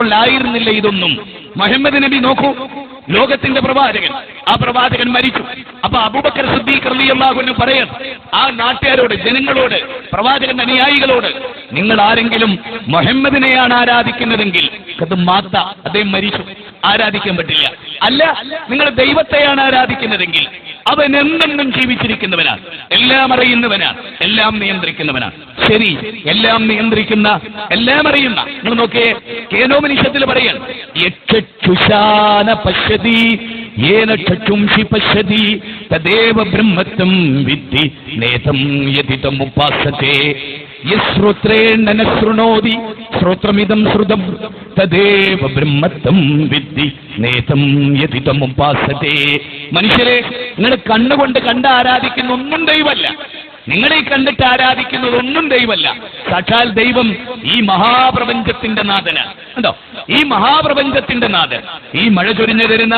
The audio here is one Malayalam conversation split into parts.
ആയിരുന്നില്ല ഇതൊന്നും. മുഹമ്മദ് നബി നോക്കൂ, ലോകത്തിന്റെ പ്രവാചകൻ, ആ പ്രവാചകൻ മരിച്ചു. അപ്പൊ അബൂബക്കർ സിദ്ദീഖ് റളിയല്ലാഹു അൻഹു പറയാൻ ആ നാട്ടുകാരോട്, ജനങ്ങളോട്, പ്രവാചകന്റെ അനുയായികളോട്, നിങ്ങൾ ആരെങ്കിലും മുഹമ്മദിനെയാണ് ആരാധിക്കുന്നതെങ്കിൽ അത് മാത്ത, അദ്ദേഹം മരിച്ചു, ആരാധിക്കാൻ പറ്റില്ല. അല്ല, നിങ്ങൾ ദൈവത്തെയാണ് ആരാധിക്കുന്നതെങ്കിൽ അവൻ എന്നെന്നും ജീവിച്ചിരിക്കുന്നവനാണ്, എല്ലാം അറിയുന്നവനാണ്, എല്ലാം നിയന്ത്രിക്കുന്നവനാണ്. ശരി, എല്ലാം നിയന്ത്രിക്കുന്ന, എല്ലാം അറിയുന്ന, നിങ്ങൾ നോക്കിയേ, കേനോപനിഷത്തിൽ പറയാൻ പശ്യതി തദേവ ബ്രഹ്മത്വം വിദ്ധി നേതം യതിതമുപാസതേ യശ്രോത്രേണ ശൃണോതി ശ്രോത്രമിദം ശ്രുതം തദേവ ബ്രഹ്മത്വം വിദ്ധി നേതം യതിതമുപാസതേ. മനുഷ്യരെ, നിങ്ങൾ കണ്ണുകൊണ്ട് കണ്ട് ആരാധിക്കുന്ന ഒന്നും ദൈവമല്ല, നിങ്ങളെ കണ്ടിട്ട് ആരാധിക്കുന്നതൊന്നും ദൈവമല്ല. സാക്ഷാൽ ദൈവം ഈ മഹാപ്രപഞ്ചത്തിന്റെ നാഥനാണ്. കണ്ടോ, ഈ മഹാപ്രപഞ്ചത്തിന്റെ നാഥൻ, ഈ മഴ ചൊരിഞ്ഞു തരുന്ന,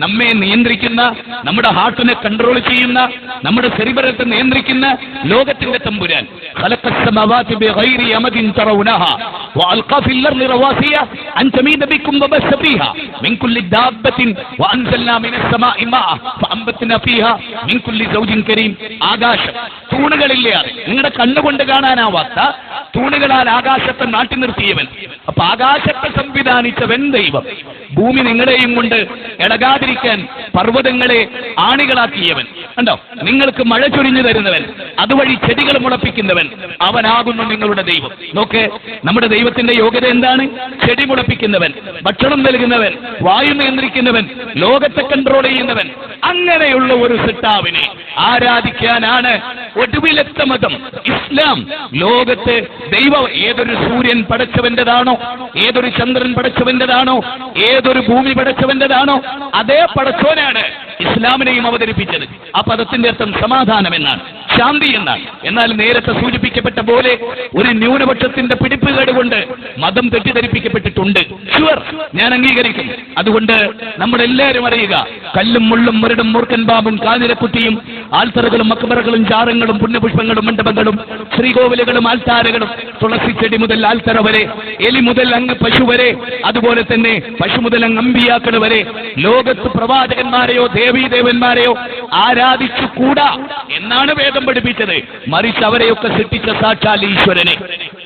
നമ്മെ നിയന്ത്രിക്കുന്ന, നമ്മുടെ ഹാർട്ടിനെ കൺട്രോൾ ചെയ്യുന്ന, നമ്മുടെ സെറിബ്രത്തെ നിയന്ത്രിക്കുന്ന ലോകത്തിന്റെ തമ്പുരാൻ. ആകാശം, തൂണുകളില്ലാതെ, നിങ്ങളുടെ കണ്ണുകൊണ്ട് കാണാനാവാത്ത തൂണുകളാൽ ആകാശത്തെ നാട്ടി നിർത്തിയവൻ. അപ്പൊ ആകാശത്തെ സംവിധാനിച്ചവൻ ദൈവം. ഭൂമി നിങ്ങളെയും കൊണ്ട് ഇളകാതിരിക്കാൻ പർവ്വതങ്ങളെ ആണികളാക്കിയവൻ. കണ്ടോ, നിങ്ങൾക്ക് മഴ ചൊരിഞ്ഞു തരുന്നവൻ, അതുവഴി ചെടികൾ മുളപ്പിക്കുന്നവൻ, അവനാകുന്നു നിങ്ങളുടെ ദൈവം. നോക്ക്, നമ്മുടെ ദൈവത്തിന്റെ യോഗ്യത എന്താണ്? ചെടി മുളപ്പിക്കുന്നവൻ, ഭക്ഷണം നൽകുന്നവൻ, വായു നിയന്ത്രിക്കുന്നവൻ, ലോകത്തെ കൺട്രോൾ ചെയ്യുന്നവൻ. അങ്ങനെയുള്ള ഒരു സിട്ടാവിനെ ആരാധിക്കാനാണ് ഒടുവിലത്തെ മതം ഇസ്ലാം. ലോകത്ത് ദൈവം ഏതൊരു സൂര്യൻ പടച്ചവന്റേതാണോ, ഏതൊരു ചന്ദ്രൻ പടച്ചവന്റേതാണോ, ഏതൊരു ഭൂമി പടച്ചവന്റേതാണോ, അതേ പടച്ചവനാണ് ഇസ്ലാമിനെയും അവതരിപ്പിച്ചത്. ആ പദത്തിന്റെ അർത്ഥം സമാധാനം എന്നാണ്, ശാന്തി എന്നാണ്. എന്നാൽ നേരത്തെ സൂചിപ്പിക്കപ്പെട്ട പോലെ ഒരു ന്യൂനപക്ഷത്തിന്റെ പിടിപ്പുകേട് കൊണ്ട് മതം തെറ്റിദ്ധരിപ്പിക്കപ്പെട്ടിട്ടുണ്ട്. ഷുവർ, ഞാൻ അംഗീകരിക്കും. അതുകൊണ്ട് നമ്മളെല്ലാവരും അറിയുക, കല്ലും മുള്ളും മുരടും മൂർക്കൻ പാമ്പും കാഞ്ഞിരക്കുട്ടിയും ആൽത്തറകളും മക്ബറകളും ചാറങ്ങളും പുണ്യപുഷ്പങ്ങളും മണ്ഡപങ്ങളും ശ്രീകോവിലുകളും ആൽത്താരകളും തുളസിച്ചെടി മുതൽ ആൽത്തറ വരെ, എലി മുതൽ അങ്ങ് പശു വരെ, അതുപോലെ തന്നെ പശു മുതൽ അങ്ങ് അമ്പിയാക്കൾ വരെ ലോകത്ത് പ്രവാചകന്മാരെയോ ദേവീദേവന്മാരെയോ ആരാധിച്ചുകൂടാ എന്നാണ് വേദം പഠിപ്പിച്ചത്. മറിച്ച് അവരെയൊക്കെ സൃഷ്ടിച്ച സാക്ഷാൽ ഈശ്വരനെ.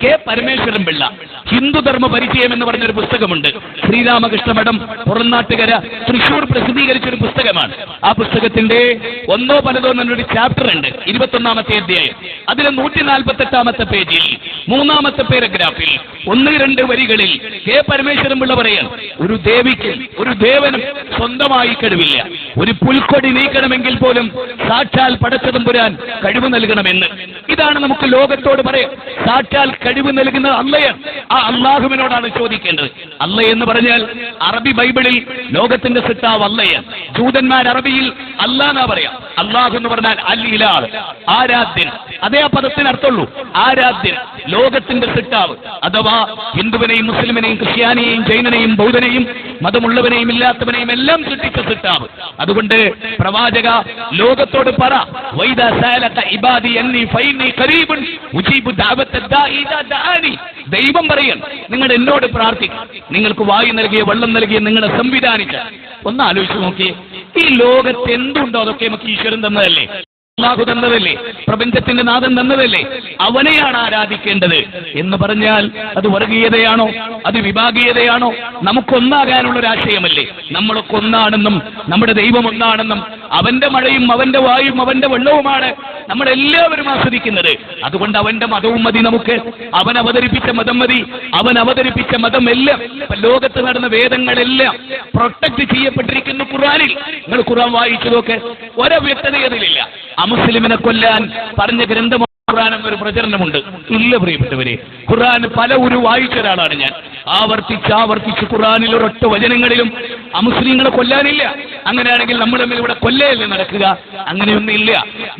കെ പരമേശ്വരൻ പിള്ള ഹിന്ദുധർമ്മ പരിചയം എന്ന് പറഞ്ഞൊരു പുസ്തകമുണ്ട്. ശ്രീരാമകൃഷ്ണ മഠം പുറനാട്ടുകര തൃശൂർ പ്രസിദ്ധീകരിച്ചൊരു പുസ്തകമാണ്. ആ പുസ്തകത്തിന്റെ ഒന്നോ പലതോ എന്നൊരു ചാപ്റ്റർ ഉണ്ട്, 21-ാമത്തെ അധ്യായം. അതിലെ 148-ാമത്തെ പേജിൽ 3-ാമത്തെ പാരഗ്രാഫിൽ 1-2 വരികളിൽ കെ പരമേശ്വരൻ പിള്ള പറയാൻ, ഒരു ദേവിക്കും ഒരു ദേവനും സ്വന്തമായി കഴിവില്ല. ഒരു പുൽക്കൊടി നീക്കണമെങ്കിൽ പോലും സാക്ഷാൽ പടച്ചതമ്പുരാൻ കഴിവ് നൽകണമെന്ന്. ഇതാണ് നമുക്ക് ലോകത്തോട് പറയാം. സാക്ഷാൽ കഴിവ് നൽകുന്നത് അള്ളയാണ്. ആ അള്ളാഹുവിനോടാണ് ചോദിക്കേണ്ടത്. അള്ള എന്ന് പറഞ്ഞാൽ അറബി ബൈബിളിൽ ലോകത്തിന്റെ സിട്ടാവ് അള്ളയാണ്. ജൂതന്മാർ അറബിയിൽ അല്ലാന്നാ പറയാം. അള്ളാഹു എന്ന് പറഞ്ഞാൽ അൽ ഇലാഹ്, ആരാധ്യൻ. അതേ ആ പദത്തിന് അർത്ഥമുള്ളൂ, ആരാധ്യൻ, ലോകത്തിന്റെ സിട്ടാവ്. അഥവാ ഹിന്ദുവിനെയും മുസ്ലിമിനെയും ക്രിസ്ത്യാനിയെയും ജൈനനെയും ബൗദ്ധനെയും മതമുള്ളവനെയും ഇല്ലാത്തവനെയും എല്ലാം സൃഷ്ടിച്ച സിട്ടാവ്. അതുകൊണ്ട് പ്രവാചക, ലോകത്തോട് പറ, ദൈവം പറയാൻ, നിങ്ങൾ എന്നോട് പ്രാർത്ഥിക്കും. നിങ്ങൾക്ക് വായു നൽകിയ, വെള്ളം നൽകിയ, നിങ്ങളെ സംവിധാനിച്ച. ഒന്ന് ആലോചിച്ച് നോക്കിയേ, ഈ ലോകത്ത് എന്തുണ്ടോ അതൊക്കെ നമുക്ക് ഈശ്വരൻ തന്നതല്ലേ, അല്ലാഹു തന്നതല്ലേ, പ്രപഞ്ചത്തിന്റെ നാഥൻ തന്നതല്ലേ. അവനെയാണ് ആരാധിക്കേണ്ടത് എന്ന് പറഞ്ഞാൽ അത് വർഗീയതയാണോ, അത് വിഭാഗീയതയാണോ? നമുക്കൊന്നാകാനുള്ള ഒരു ആശയമല്ലേ? നമ്മളൊക്കെ ഒന്നാണെന്നും നമ്മുടെ ദൈവം ഒന്നാണെന്നും അവന്റെ മഴയും അവന്റെ വായും അവന്റെ വെള്ളവുമാണ് നമ്മളെല്ലാവരും ആസ്വദിക്കുന്നത്. അതുകൊണ്ട് അവന്റെ മതവും മതി നമുക്ക്, അവൻ അവതരിപ്പിച്ച മതം മതി. അവൻ അവതരിപ്പിച്ച മതം എല്ലാം, ലോകത്ത് നടന്ന വേദങ്ങളെല്ലാം പ്രൊട്ടക്ട് ചെയ്യപ്പെട്ടിരിക്കുന്നു ഖുർആനിൽ. നിങ്ങൾ ഖുർആൻ വായിച്ചു നോക്ക്, ഒരവ്യക്തതയതിലില്ല. അമുസ്ലിമിനെ കൊല്ലാൻ പറഞ്ഞ ഗ്രന്ഥം ഖുർആൻ എന്നൊരു പ്രചരണമുണ്ട്. ഇല്ല പ്രിയപ്പെട്ടവരെ, ഖുർആൻ പല ഒരു വായിച്ച ഒരാളാണ് ഞാൻ. ആവർത്തിച്ച് ഖുർആനിൽ ഒരൊറ്റ വചനങ്ങളിലും അമുസ്ലിങ്ങളെ കൊല്ലാനില്ല. അങ്ങനെയാണെങ്കിൽ നമ്മൾ തമ്മിൽ ഇവിടെ കൊല്ലയല്ലേ നടക്കുക? അങ്ങനെയൊന്നും ഇല്ല.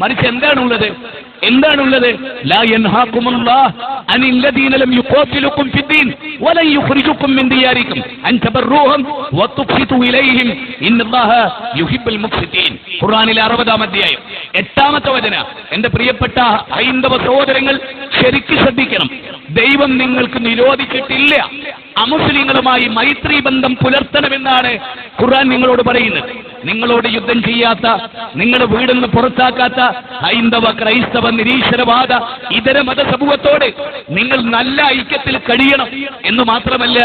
മറിച്ച് എന്താണുള്ളത്? ലാ യൻഹാകുമുല്ലാഹ് അനിൽ ലദീന ലം യുഖാതിലുകും ഫിദ്ദീൻ വലൻ യുഖ്രിജുകും മിൻ ദിയാരികും അൻ തബറൂഹും വതുഖ്സിതു ഇലൈഹിം ഇന്നല്ലാഹ യുഹിബ്ബുൽ മുഖ്സിതീൻ. ഖുർആനിലെ 60-ാം അധ്യായം 8-ാമത്തെ വചന. എന്റെ പ്രിയപ്പെട്ട ഹൈന്ദവ സഹോദരങ്ങൾ ശരിക്കും ശ്രദ്ധിക്കണം. ദൈവം നിങ്ങൾക്ക് നിരോധിച്ചിട്ടില്ല അമുസ്ലിങ്ങളുമായി മൈത്രി ബന്ധം പുലർത്തണമെന്നാണ് ഖുർആൻ നിങ്ങളോട് പറയുന്നത്. നിങ്ങളോട് യുദ്ധം ചെയ്യാത്ത, നിങ്ങളുടെ വീടിൽ നിന്ന് പുറത്താക്കാത്ത ഹൈന്ദവ, ക്രൈസ്തവ, നിരീശ്വരവാദ ഇതര മതസമൂഹത്തോട് നിങ്ങൾ നല്ല ഐക്യത്തിൽ കഴിയണം എന്ന് മാത്രമല്ല,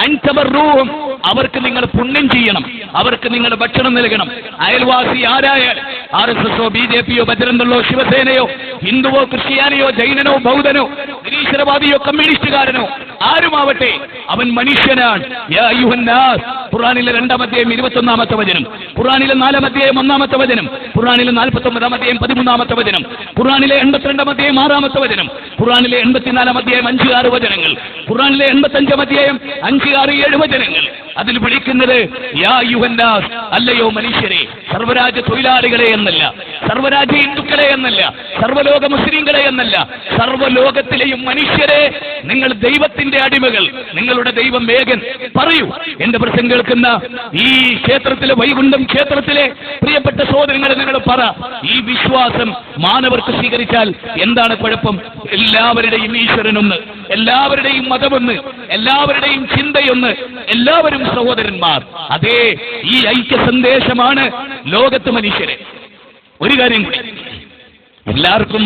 അൻതബറൂഹും, അവർക്ക് നിങ്ങൾ പുണ്യം ചെയ്യണം, അവർക്ക് നിങ്ങൾ ഭക്ഷണം നൽകണം. അയൽവാസി ആരായാലും, RSSോ BJPയോ ബജരംഗളോ ശിവസേനയോ ഹിന്ദുവോ ക്രിസ്ത്യാനിയോ ജൈനനോ ബൗദ്ധനോ നിരീശ്വരവാദിയോ കമ്മ്യൂണിസ്റ്റുകാരനോ ആരുമാവട്ടെ, അവൻ മനുഷ്യനാണ്. യാ അയ്യുഹന്നാസ്, ഖുർആനിലെ 2-ാം അധ്യായം 21-ാമത്തെ വചനം, ഖുർആനിലെ 4-ാം അധ്യായം 1-ാമത്തെ വചനം, ഖുർആനിലെ 49-ാം അധ്യായം 13-ാമത്തെ വചനം, ഖുർആനിലെ 82-ാം അധ്യായം 6-ാമത്തെ വചനം, ഖുർആനിലെ 84-ാം അധ്യായം 5-6 വചനങ്ങൾ, ഖുർആനിലെ 85-ാം അധ്യായം 5-6-7 വചനങ്ങൾ. അതിൽ വിളിക്കുന്നത് യാ അയ്യുഹന്നാസ്, അല്ലയോ മനുഷ്യരെ, സർവ്വരാജ്യ തൊഴിലാളികളെ എന്നല്ല, സർവ്വരാജ്യ ഹിന്ദുക്കളെ എന്നല്ല, സർവ്വലോക മുസ്ലിങ്ങളെ എന്നല്ല, സർവ്വലോകത്തിലെയും മനുഷ്യരെ, നിങ്ങൾ ദൈവത്തിന്റെ അടിമകൾ, നിങ്ങളുടെ ദൈവം ഏകൻ. പറയൂ, എന്റെ പ്രസംഗം കേൾക്കുന്ന ഈ ക്ഷേത്രത്തിലെ, വൈകുണ്ഠം ക്ഷേത്രത്തിലെ പ്രിയപ്പെട്ട സഹോദരങ്ങളെ, നിങ്ങൾ പറ, ഈ വിശ്വാസം മാനവർക്ക് സ്വീകരിച്ചാൽ എന്താണ് കുഴപ്പം? എല്ലാവരുടെയും ഈശ്വരനൊന്ന്, എല്ലാവരുടെയും മതമൊന്ന്, എല്ലാവരുടെയും ചിന്തയൊന്ന്, എല്ലാവരും സഹോദരന്മാർ. അതേ, ഈ ഐക്യ സന്ദേശമാണ് ലോകത്ത് മനുഷ്യരെ. ഒരു കാര്യം കൂടി, എല്ലാവർക്കും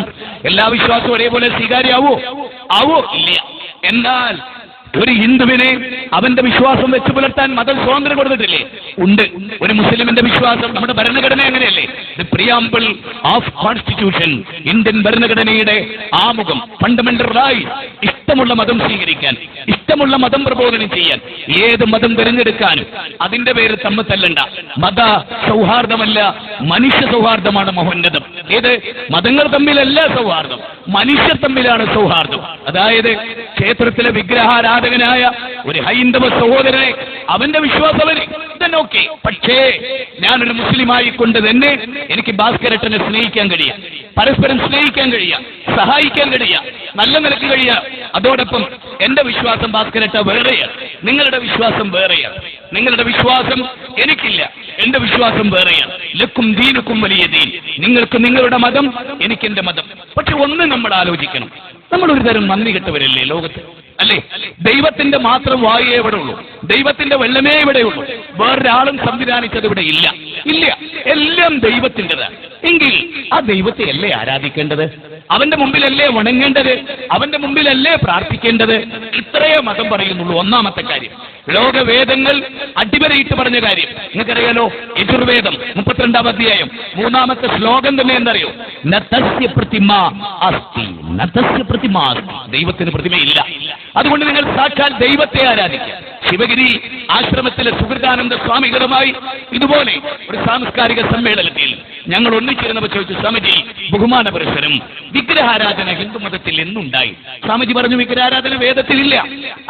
എല്ലാ വിശ്വാസവും ഒരേപോലെ സ്വീകാര്യാവോ? ആവോ? ഇല്ല. എന്നാൽ ഒരു ഹിന്ദുവിനെ അവന്റെ വിശ്വാസം വെച്ച് പുലർത്താൻ മതം സ്വാതന്ത്ര്യം കൊടുത്തിട്ടില്ലേ? ഉണ്ട്. ഒരു മുസ്ലിമിന്റെ വിശ്വാസം, നമ്മുടെ ഭരണഘടന അങ്ങനെയല്ലേ? The preamble of constitution, Indian ഭരണഘടനയുടെ ആമുഖം, ഫണ്ടമെന്റൽ റൈറ്റ്, ഇഷ്ടമുള്ള മതം സ്വീകരിക്കാൻ, ഇഷ്ടമുള്ള മതം പ്രബോധനം ചെയ്യാൻ, ഏത് മതം തിരഞ്ഞെടുക്കാനും. അതിന്റെ പേര് തമ്മിൽ തല്ലണ്ട. മത സൗഹാർദ്ദമല്ല, മനുഷ്യ സൗഹാർദ്ദമാണ് മഹോന്നതം. ഏത്? മതങ്ങൾ തമ്മിലല്ല സൗഹാർദ്ദം, മനുഷ്യർ തമ്മിലാണ് സൗഹാർദ്ദം. അതായത് ക്ഷേത്രത്തിലെ വിഗ്രഹാരാധകനായ ഒരു ഹൈന്ദവ സഹോദരനെ, അവന്റെ വിശ്വാസവന് ഇതന്നോക്കെ, പക്ഷേ ഞാനൊരു മുസ്ലിമായി കൊണ്ട് തന്നെ എനിക്ക് ഭാസ്കരട്ടനെ സ്നേഹിക്കാൻ കഴിയാം, പരസ്പരം സ്നേഹിക്കാൻ കഴിയാം, സഹായിക്കാൻ കഴിയാം, നല്ല നിലക്ക് കഴിയാം. അതോടൊപ്പം എന്റെ വിശ്വാസം ഭാസ്കരട്ട വേറെയാണ്, നിങ്ങളുടെ വിശ്വാസം വേറെയാണ്. നിങ്ങളുടെ വിശ്വാസം എനിക്കില്ല, എന്റെ വിശ്വാസം വേറെയാണ്. ലക്കും ദീനുക്കും വലിയ ദീൻ, നിങ്ങൾക്ക് നിങ്ങളുടെ മതം, എനിക്ക് എന്റെ മതം. പക്ഷെ ഒന്ന് നമ്മൾ ആലോചിക്കണം, നമ്മൾ ഒരു തരം നന്ദി കെട്ടവരല്ലേ ലോകത്ത്, അല്ലേ? ദൈവത്തിന്റെ മാത്രം വായേ ഇവിടെ ഉള്ളൂ, ദൈവത്തിന്റെ വെള്ളമേ ഇവിടെയുള്ളൂ, വേറൊരാളും സംവിധാനിച്ചത് ഇവിടെ ഇല്ല. ഇല്ല, എല്ലാം ദൈവത്തിൻ്റെതാണ്. എങ്കിൽ ആ ദൈവത്തെ അല്ലേ ആരാധിക്കേണ്ടത്? അവന്റെ മുമ്പിലല്ലേ വണങ്ങേണ്ടത്? അവന്റെ മുമ്പിലല്ലേ പ്രാർത്ഥിക്കേണ്ടത്? ഇത്രയേ മതം പറയുന്നുള്ളൂ. ഒന്നാമത്തെ കാര്യം, ലോകവേദങ്ങൾ അടിവരയിട്ട് പറഞ്ഞ കാര്യം നിങ്ങൾക്കറിയാലോ. യജുർവേദം 32-ാം അധ്യായം 3-ാമത്തെ ശ്ലോകം തന്നെ എന്തറിയോ? നതസ്യ പ്രതിമ അസ്തി, നതസ്യ പ്രതിമ അസ്തി, ദൈവത്തിന് പ്രതിമയില്ല. അതുകൊണ്ട് നിങ്ങൾ സാക്ഷാൽ ദൈവത്തെ ആരാധിക്കുക. ശിവഗിരി ആശ്രമത്തിലെ സുഹൃദാനന്ദ സ്വാമികളുമായി ഇതുപോലെ ഒരു സാംസ്കാരിക സമ്മേളനത്തിൽ ഞങ്ങൾ ഒന്നിച്ചിരുന്നപ്പോൾ ചോദിച്ചു, സ്വാമിജി, ബഹുമാനപുരസ്സരം വിഗ്രഹാരാധന ഹിന്ദുമതത്തിൽ എന്നുണ്ടായി? സ്വാമിജി പറഞ്ഞു, വിഗ്രഹാരാധന വേദത്തിലില്ല.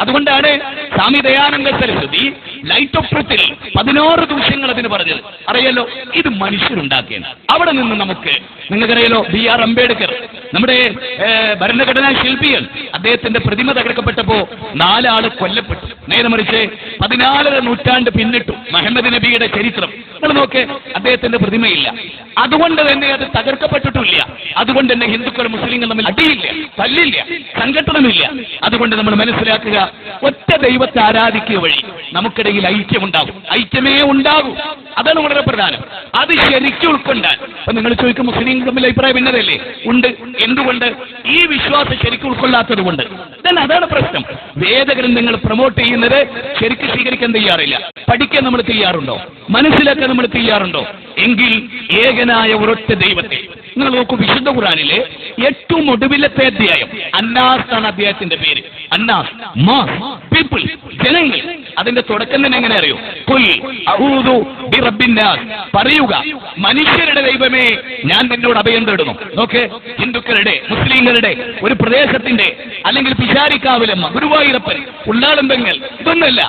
അതുകൊണ്ടാണ് സ്വാമി ദയാനന്ദ സരസ്വതി ലൈറ്റ് ഓഫ് ട്രൂത്തിൽ 16 ദൂഷ്യങ്ങൾ അതിന് പറഞ്ഞത്. അറിയാലോ, ഇത് മനുഷ്യരുണ്ടാക്കിയാണ്. അവിടെ നിന്ന് നമുക്ക്, നിങ്ങൾക്കറിയാലോ, BR അംബേദ്കർ, നമ്മുടെ ഭരണഘടനാ ശില്പികൾ, അദ്ദേഹത്തിന്റെ പ്രതിമ തകർക്കപ്പെട്ടപ്പോ 4 ആള് കൊല്ലപ്പെട്ടു. നേരെ മറിച്ച് 14ാം നൂറ്റാണ്ട് പിന്നിട്ടു മുഹമ്മദ് നബിയുടെ ചരിത്രം. നിങ്ങൾ നോക്ക്, അദ്ദേഹത്തിന്റെ പ്രതിമയില്ല. അതുകൊണ്ട് തന്നെ അത് തകർക്കപ്പെട്ടിട്ടില്ല. അതുകൊണ്ട് തന്നെ ഹിന്ദുക്കൾ മുസ്ലിങ്ങൾ തമ്മിൽ അടിയില്ല, തല്ലില്ല, സംഘട്ടനമില്ല. അതുകൊണ്ട് നമ്മൾ മനസ്സിലാക്കുക, ഒറ്റ ദൈവത്തെ ആരാധിക്കുക വഴി നമുക്കിടയിൽ ഐക്യമുണ്ടാകും, ഐക്യമേ ഉണ്ടാകും. അതാണ് വളരെ പ്രധാനം. അത് ശരിക്കും ഉൾക്കൊണ്ടാൽ, അപ്പൊ നിങ്ങൾ ചോദിക്കും, മുസ്ലിങ്ങൾ തമ്മിൽ അഭിപ്രായം ഭിന്നതല്ലേ? ഉണ്ട്. എന്തുകൊണ്ട്? ഈ വിശ്വാസം ശരിക്കും ഉൾക്കൊള്ളാത്തത് കൊണ്ട്. അതാണ് പ്രശ്നം. വേദഗ്രന്ഥങ്ങൾ പ്രൊമോട്ട് ചെയ്യുന്നത് ശരിക്കും സ്വീകരിക്കാൻ തയ്യാറില്ല. പഠിക്കാൻ നമ്മൾ തയ്യാറുണ്ടോ? മനസ്സിലാക്കാൻ നമ്മൾ തയ്യാറുണ്ടോ? എങ്കിൽ ഏകനായ ഒരൊറ്റ ദൈവത്തെ നിങ്ങൾ നോക്കൂ. വിശുദ്ധ ഖുർആനിലെ ഏറ്റവും ഒടുവിലത്തെ അധ്യായം, അന്നാസ് ആണ് അധ്യായത്തിന്റെ പേര്. അന്നാസ്, മാസ്, പീപ്പിൾ, ജനങ്ങൾ. അതിന്റെ തുടക്കം തന്നെ എങ്ങനെ അറിയോ? ഖുൽ അഊദു ബിറബ്ബിന്നാസ്, പറയുക, മനുഷ്യരുടെ ദൈവമേ, ഞാൻ നിന്നോട് അഭയം തേടുന്നു. നോക്ക്, ഹിന്ദുക്കളുടെ, മുസ്ലിങ്ങളുടെ, ഒരു പ്രദേശത്തിന്റെ, അല്ലെങ്കിൽ പിശാരിക്കാവിലമ്മ, ഗുരുവായൂരപ്പൻ, ഉള്ളാളമ്പങ്ങൾ, ഇതൊന്നല്ല.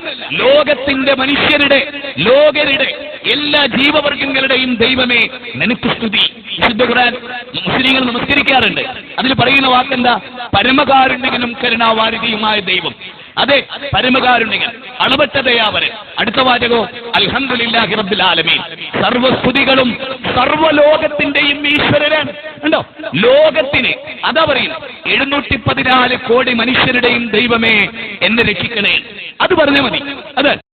ലോകത്തിന്റെ മനുഷ്യരുടെ, ലോകരുടെ എല്ലാ ജീവവർഗങ്ങളുടെയും ദൈവമേ, നിനക്ക് സ്തുതി. വിശുദ്ധ ഖുർആൻ മുസ്ലിങ്ങൾ നമസ്കരിക്കാറുണ്ട്. അതിൽ പറയുന്ന വാക്കെന്താ? പരമകാരുണ്യകനും കരുണാവാരിധിയുമായ ദൈവം. അതെ, പരമകാരുണ്യകൻ, അളവറ്റ ദയാവരൻ. അടുത്ത വാചകോ അൽഹംദുലില്ലാഹി റബ്ബിൽ ആലമീൻ. സർവസ്തുതികളും സർവ്വലോകത്തിന്റെയും ഈശ്വരനാണ്. ഉണ്ടോ? ലോകത്തിന് അതാ പറയുന്നു, 714 കോടി മനുഷ്യരുടെയും ദൈവമേ എന്നെ രക്ഷിക്കണേ. അത് പറഞ്ഞാൽ മതി. അത്